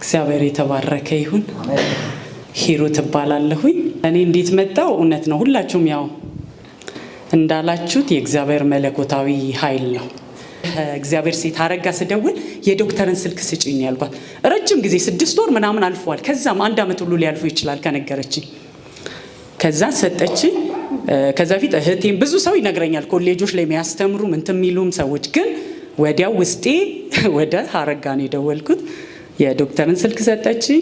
እግዚአብሔር የተባረከ ይሁን። ሂሩት እባላለሁኝ። እኔ እንዴት መጣው? እውነት ነው ሁላችሁም ያው እንዳላችሁት የእግዚአብሔር መለኮታዊ ኃይል ነው። እግዚአብሔር ሴት አረጋ ስደውል የዶክተርን ስልክ ስጪኝ ያልኳት ረጅም ጊዜ 6 ወር ምናምን አልፏል። ከዛም 1 አመት ሁሉ ሊያልፉ ይችላል ከነገረችኝ። ከዛ ሰጠችኝ። ከዛ ፊት እህቴም ብዙ ሰው ይነግረኛል ኮሌጆች ላይ የሚያስተምሩ እንትን የሚሉም ሰዎች፣ ግን ወዲያው ውስጤ ወደ አረጋ ነው የደወልኩት። የዶክተርን ስልክ ሰጠችኝ።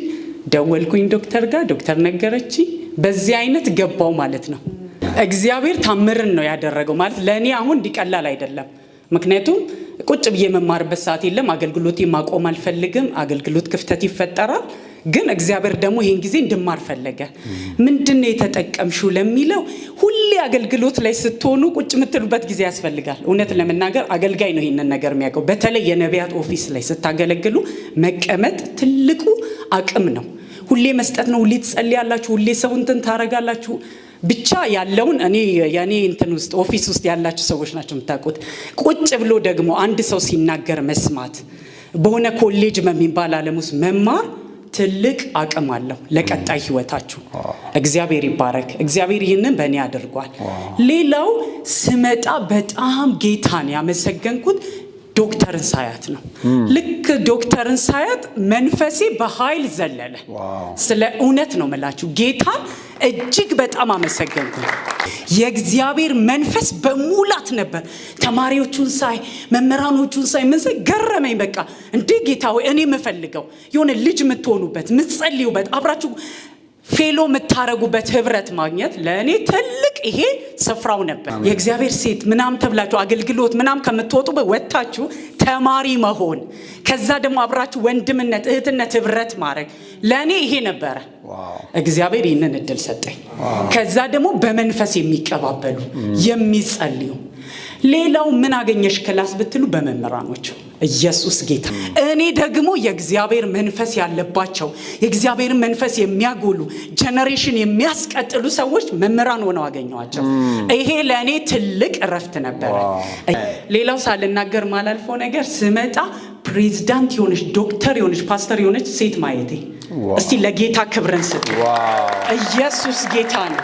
ደወልኩኝ ዶክተር ጋር፣ ዶክተር ነገረችኝ። በዚህ አይነት ገባው ማለት ነው። እግዚአብሔር ታምርን ነው ያደረገው ማለት ለኔ አሁን እንዲቀላል አይደለም። ምክንያቱም ቁጭ ብዬ መማርበት ሰዓት የለም። አገልግሎቴ ማቆም አልፈልግም። አገልግሎት ክፍተት ይፈጠራል። ግን እግዚአብሔር ደግሞ ይሄን ጊዜ እንድማር ፈለገ። ምንድነው የተጠቀምሽው ለሚለው ሁሌ አገልግሎት ላይ ስትሆኑ ቁጭ የምትሉበት ጊዜ ያስፈልጋል። እውነት ለመናገር አገልጋይ ነው ይሄንን ነገር የሚያውቀው። በተለይ የነቢያት ኦፊስ ላይ ስታገለግሉ መቀመጥ ትልቁ አቅም ነው። ሁሌ መስጠት ነው። ሁሌ ትጸልያላችሁ፣ ሁሌ ሰው እንትን ታረጋላችሁ። ብቻ ያለውን ያኔ እንትን ውስጥ ኦፊስ ውስጥ ያላችሁ ሰዎች ናቸው የምታውቁት። ቁጭ ብሎ ደግሞ አንድ ሰው ሲናገር መስማት፣ በሆነ ኮሌጅ በሚባል ዓለም ውስጥ መማር ትልቅ አቅም አለው ለቀጣይ ህይወታችሁ። እግዚአብሔር ይባረክ። እግዚአብሔር ይህንን በእኔ አድርጓል። ሌላው ስመጣ በጣም ጌታን ያመሰገንኩት ዶክተርን ሳያት ነው። ልክ ዶክተርን ሳያት መንፈሴ በኃይል ዘለለ። ስለ እውነት ነው መላችሁ፣ ጌታን እጅግ በጣም አመሰገንኩኝ። የእግዚአብሔር መንፈስ በሙላት ነበር። ተማሪዎቹን ሳይ፣ መምህራኖቹን ሳይ ምን ገረመኝ። በቃ እንዴ ጌታ ሆይ እኔ የምፈልገው የሆነ ልጅ የምትሆኑበት የምትጸልዩበት አብራችሁ ፌሎ የምታረጉበት ህብረት ማግኘት ለእኔ ትልቅ ይሄ ስፍራው ነበር። የእግዚአብሔር ሴት ምናም ተብላችሁ አገልግሎት ምናም ከምትወጡ ወጥታችሁ ተማሪ መሆን፣ ከዛ ደግሞ አብራችሁ ወንድምነት እህትነት ህብረት ማድረግ ለእኔ ይሄ ነበረ። እግዚአብሔር ይህንን እድል ሰጠኝ። ከዛ ደግሞ በመንፈስ የሚቀባበሉ የሚጸልዩ። ሌላው ምን አገኘሽ ክላስ ብትሉ በመምህራኖች ኢየሱስ ጌታ። እኔ ደግሞ የእግዚአብሔር መንፈስ ያለባቸው የእግዚአብሔር መንፈስ የሚያጎሉ ጄነሬሽን የሚያስቀጥሉ ሰዎች መምህራን ሆነው አገኘዋቸው። ይሄ ለእኔ ትልቅ እረፍት ነበረ። ሌላው ሳልናገር ማላልፈው ነገር ስመጣ ፕሬዝዳንት የሆነች ዶክተር የሆነች ፓስተር የሆነች ሴት ማየቴ። እስቲ ለጌታ ክብርን ስጡ። ኢየሱስ ጌታ ነው።